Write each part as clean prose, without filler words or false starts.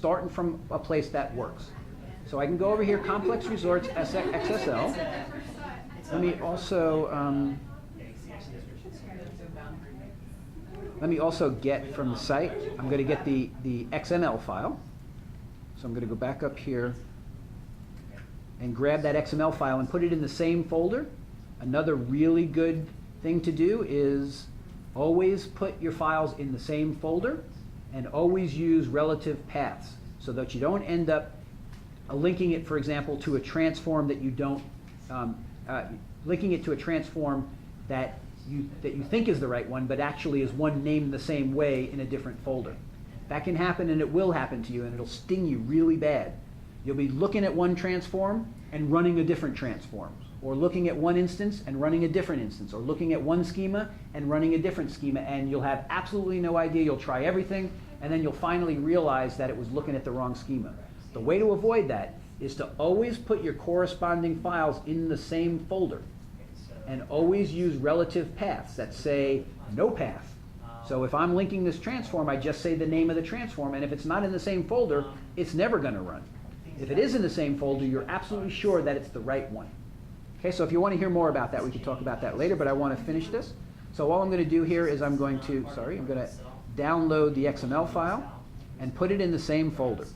starting from a place that works. So I can go over here, Complex Resorts XSL. Let me also get from the site, I'm going to get the XML file. So I'm going to go back up here and grab that XML file and put it in the same folder. Another really good thing to do is always put your files in the same folder and always use relative paths so that you don't end up linking it, for example, to a transform that you don't, linking it to a transform that you think is the right one, but actually is one named the same way in a different folder. That can happen, and it will happen to you, and it'll sting you really bad. You'll be looking at one transform and running a different transform, or looking at one instance and running a different instance, or looking at one schema and running a different schema, and you'll have absolutely no idea. You'll try everything, and then you'll finally realize that it was looking at the wrong schema. The way to avoid that is to always put your corresponding files in the same folder, and always use relative paths that say no path. So if I'm linking this transform, I just say the name of the transform, and if it's not in the same folder, it's never going to run. If it is in the same folder, you're absolutely sure that it's the right one. Okay, so if you want to hear more about that, we can talk about that later, but I want to finish this. So all I'm going to do here is I'm going to download the XML file and put it in the same folder.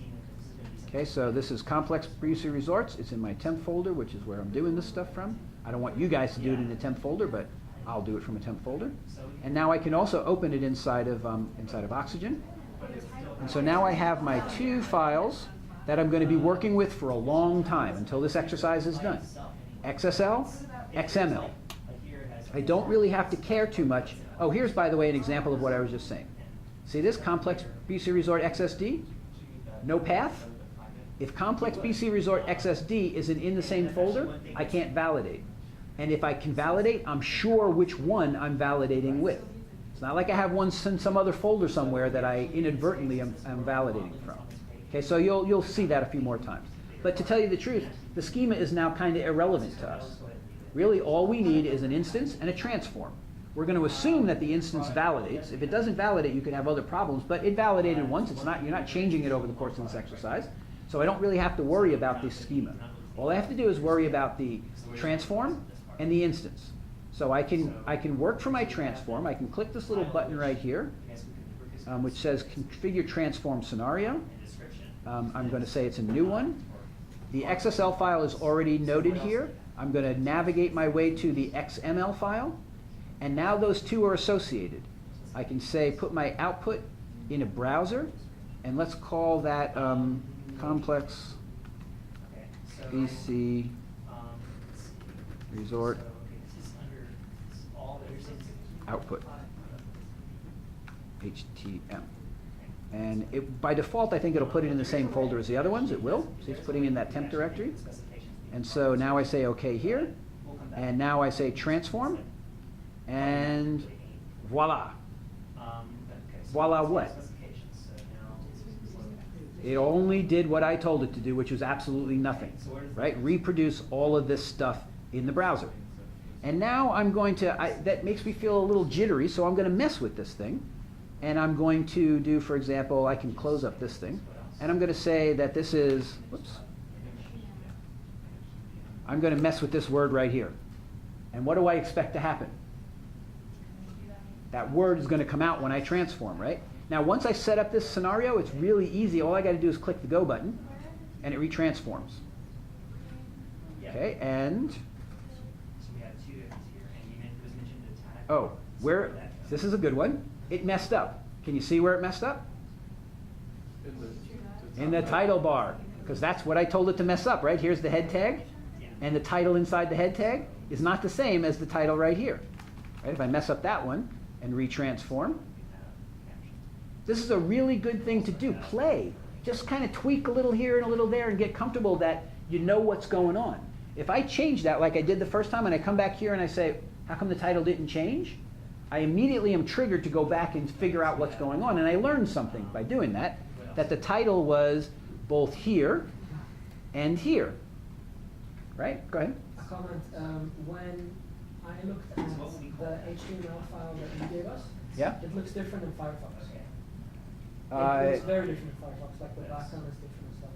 Okay, so this is Complex BC Resorts. It's in my temp folder, which is where I'm doing this stuff from. I don't want you guys to do it in a temp folder, but I'll do it from a temp folder. And now I can also open it inside of Oxygen. And so now I have my two files that I'm going to be working with for a long time until this exercise is done. XSL, XML. I don't really have to care too much. Oh, here's, by the way, an example of what I was just saying. See this, Complex BC Resort XSD? No path. If Complex BC Resort XSD isn't in the same folder, I can't validate. And if I can validate, I'm sure which one I'm validating with. It's not like I have one in some other folder somewhere that I inadvertently am validating from. Okay, so you'll see that a few more times. But to tell you the truth, the schema is now kind of irrelevant to us. Really, all we need is an instance and a transform. We're going to assume that the instance validates. If it doesn't validate, you can have other problems, but it validated once. You're not changing it over the course of this exercise. So I don't really have to worry about this schema. All I have to do is worry about the transform and the instance. So I can work for my transform. I can click this little button right here, which says Configure Transform Scenario. I'm going to say it's a new one. The XSL file is already noted here. I'm going to navigate my way to the XML file, and now those two are associated. I can say put my output in a browser, and let's call that Complex BC Resort output HTML. And by default, I think it'll put it in the same folder as the other ones. It will. See, it's putting in that temp directory. And so now I say OK here. And now I say transform. And voila. Voila what? It only did what I told it to do, which was absolutely nothing. Right? Reproduce all of this stuff in the browser. And now I'm going to, that makes me feel a little jittery, so I'm going to mess with this thing. And I'm going to do, for example, I can close up this thing. And I'm going to say that this is, whoops. I'm going to mess with this word right here. And what do I expect to happen? That word is going to come out when I transform, right? Now, once I set up this scenario, it's really easy. All I got to do is click the Go button, and it retransforms. Okay, and oh, this is a good one. It messed up. Can you see where it messed up? In the title bar, because that's what I told it to mess up, right? Here's the head tag, and the title inside the head tag is not the same as the title right here. Right? If I mess up that one and retransform, this is a really good thing to do. Play. Just kind of tweak a little here and a little there and get comfortable that you know what's going on. If I change that like I did the first time and I come back here and I say, how come the title didn't change? I immediately am triggered to go back and figure out what's going on. And I learned something by doing that, that the title was both here and here. Right? Go ahead. A comment. When I looked at the HTML file that you gave us, yeah, it looks different in Firefox. It's very different in Firefox, like the background is different and stuff.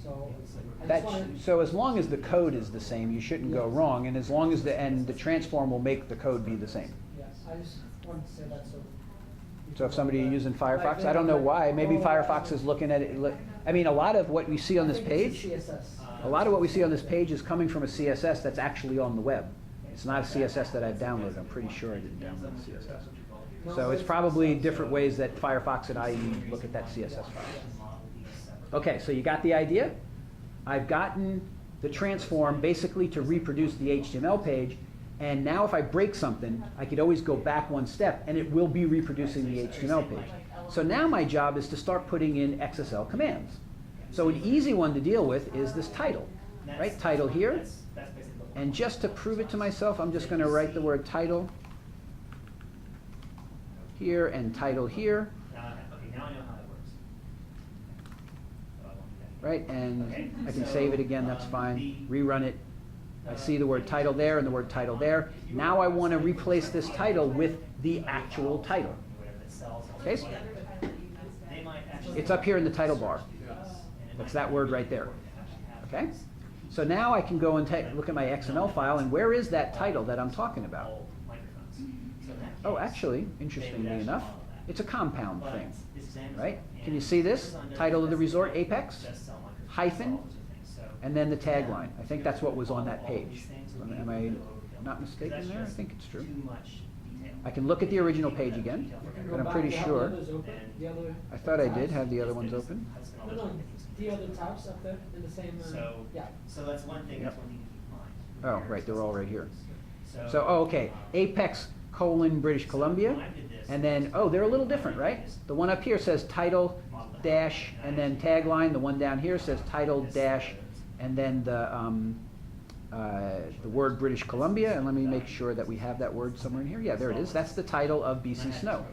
So, I That, just wanted, so as long as the code is the same, you shouldn't go Yes. wrong, and as long as the transform will make the code be the same. yeah, I just wanted to say that so. So if somebody using Firefox, Like, I don't know like, why, maybe oh, Firefox is looking at it, I mean, a lot of what we see on this I think it's page, a CSS. a lot of what we see on this page is coming from a CSS that's actually on the web. It's not a CSS that I've downloaded, I'm pretty sure I didn't download the CSS. So it's probably different ways that Firefox and IE look at that CSS file. Okay, so you got the idea? I've gotten the transform basically to reproduce the HTML page, and now if I break something, I could always go back one step and it will be reproducing the HTML page. So now my job is to start putting in XSL commands. So an easy one to deal with is this title, right? Title here. And just to prove it to myself, I'm just going to write the word title here and title here. Now I know how that works. Right, and I can save it again, that's fine. Rerun it. I see the word title there and the word title there. Now I want to replace this title with the actual title. Okay, so it's up here in the title bar. That's that word right there. Okay, so now I can go and look at my XML file, and where is that title that I'm talking about? Oh, actually, interestingly enough, it's a compound thing, right? Can you see this? Title of the resort, Apex, hyphen, and then the tagline. I think that's what was on that page. Am I not mistaken there? I think it's true. I can look at the original page again, but I'm pretty sure. I thought I did have the other ones open. No, the other tabs up there in the same, yeah. So that's one thing. That's one thing to keep in mind. Oh, right, they're all right here. So, oh, okay, Apex, British Columbia, and then, oh, they're a little different, right? The one up here says title dash and then tagline. The one down here says title dash and then the word British Columbia. And let me make sure that we have that word somewhere in here. Yeah, there it is. That's the title of BC Snow.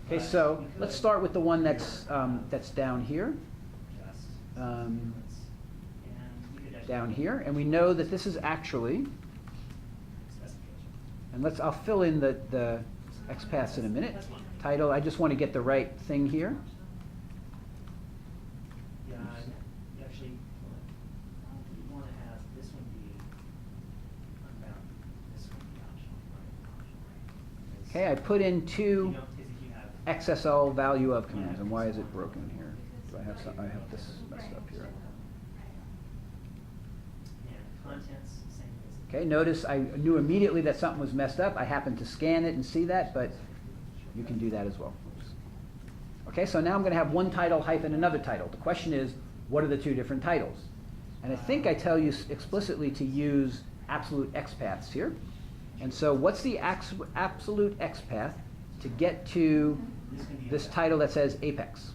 Okay, so let's start with the one that's down here. Down here, and we know that this is actually. And I'll fill in the XPaths in a minute. Title, I just want to get the right thing here. Yeah, actually, you want to have this one be unbound, this one be optional. Okay, I put in two XSL value of commands, and why is it broken here? Do I have some? I have this messed up here. And contents, same as. Okay, notice I knew immediately that something was messed up. I happened to scan it and see that, but you can do that as well. Okay, so now I'm going to have one title hyphen another title. The question is, what are the two different titles? And I think I tell you explicitly to use absolute XPaths here. And so what's the absolute XPath to get to this title that says Apex?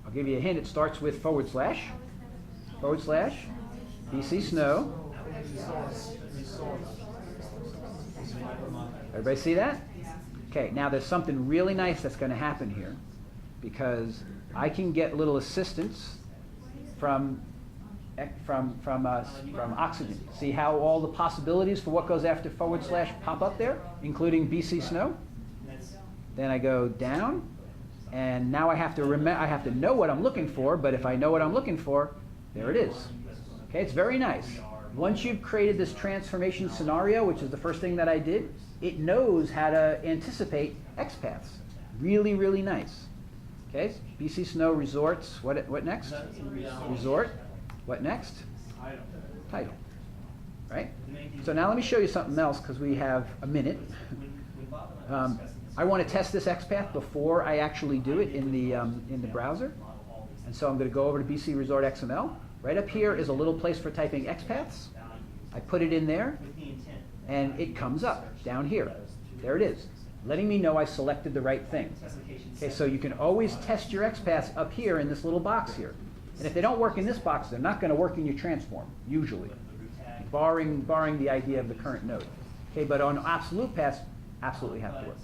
I'll give you a hint. It starts with / BC Snow. Everybody see that? Okay, now there's something really nice that's going to happen here, because I can get little assistance from Oxygen. See how all the possibilities for what goes after / pop up there, including BC Snow? Then I go down, and now I have to I have to know what I'm looking for, but if I know what I'm looking for, there it is. Okay, it's very nice. Once you've created this transformation scenario, which is the first thing that I did, it knows how to anticipate XPaths. Really, really nice. Okay, BC Snow Resorts, what next? Resort. What next? Title. Right? So now let me show you something else, because we have a minute. I want to test this XPath before I actually do it in the browser. And so I'm going to go over to BC Resort XML. Right up here is a little place for typing XPaths. I put it in there, and it comes up down here. There it is, letting me know I selected the right thing. Okay, so you can always test your XPaths up here in this little box here. And if they don't work in this box, they're not going to work in your transform, usually, barring the idea of the current node. Okay, but on absolute paths, absolutely have to work.